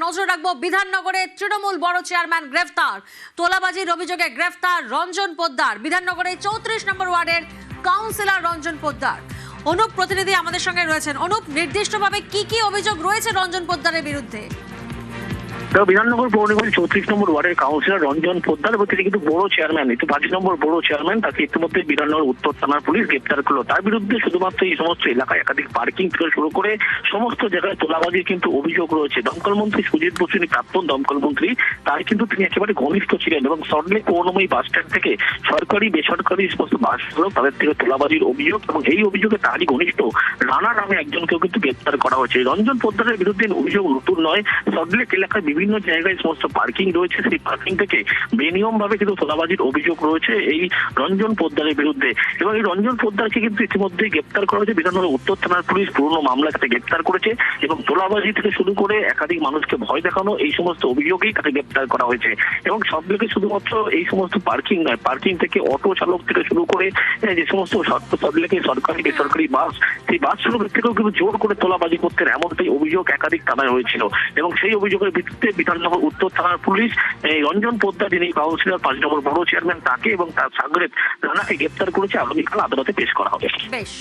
নজর রাখবো বিধাননগরে তৃণমূল বড় চেয়ারম্যান গ্রেফতার, তোলাবাজির অভিযোগে গ্রেফতার রঞ্জন পোদ্দার। বিধাননগরে 34 নম্বর ওয়ার্ডের কাউন্সিলর রঞ্জন পোদ্দার। অনুপ প্রতিনিধি আমাদের সঙ্গে রয়েছেন। অনুপ, নির্দিষ্টভাবে কি কি অভিযোগ রয়েছে রঞ্জন পোদ্দারের বিরুদ্ধে? বিধাননগর পৌর নিগমের 34 নম্বর ওয়ার্ডের কাউন্সিলর রঞ্জন পোদ্দার এবং তিনি কিন্তু বড় চেয়ারম্যান, 5 নম্বর বড় চেয়ারম্যান, তাকে ইতিমধ্যে বিধাননগর উত্তর থানার পুলিশ গ্রেপ্তার করলো। তার বিরুদ্ধে শুধুমাত্র এই সমস্ত এলাকায় একাধিক পার্কিং থেকে শুরু করে সমস্ত জায়গায় তোলাবাজির কিন্তু অভিযোগ রয়েছে। দমকল মন্ত্রী সুজিত বসু, প্রাক্তন দমকল মন্ত্রী, তার কিন্তু তিনি একেবারে ঘনিষ্ঠ ছিলেন এবং সল্টলেক করুণাময়ী বাস স্ট্যান্ড থেকে সরকারি বেসরকারি সমস্ত বাসগুলো তাদের থেকে তোলাবাজির অভিযোগ এবং এই অভিযোগে তারই ঘনিষ্ঠ রানা নামে একজনকেও কিন্তু গ্রেপ্তার করা হয়েছে। রঞ্জন পোদ্দারের বিরুদ্ধে অভিযোগ নতুন নয়। সল্টলেক এলাকায় বিভিন্ন জায়গায় সমস্ত পার্কিং রয়েছে, সেই পার্কিং থেকে বেনিয়ম ভাবে কিন্তু তোলাবাজির অভিযোগ রয়েছে এই রঞ্জন পোদ্দারের বিরুদ্ধে এবং এই রঞ্জন পোদ্দারকে কিন্তু ইতিমধ্যে গ্রেপ্তার করা হয়েছে। বিধাননগর উত্তর থানার পুলিশ পুরনো মামলা তাকে গ্রেপ্তার করেছে এবং তোলাবাজি থেকে শুরু করে একাধিক মানুষকে ভয় দেখানো, এই সমস্ত অভিযোগেই তাকে গ্রেপ্তার করা হয়েছে। এবং সবদিকে শুধুমাত্র এই সমস্ত পার্কিং নয়, পার্কিং থেকে অটো চালক থেকে শুরু করে যে সমস্ত সবদিকে সরকারি বেসরকারি বাস, সেই বাসগুলোর থেকেও কিন্তু জোর করে তোলাবাজি করতেন, এমনটাই অভিযোগ একাধিক থানায় হয়েছিল। এবং সেই অভিযোগের ভিত্তিতে বিধাননগর উত্তর থানার পুলিশ এই রঞ্জন পোদ্দার, যিনি কাউন্সিলর 5 নম্বর বড় চেয়ারম্যান, তাকে এবং তার সাগরেদ রানাকে গ্রেপ্তার করেছে। আগামীকাল আদালতে পেশ করা হবে। বেশ।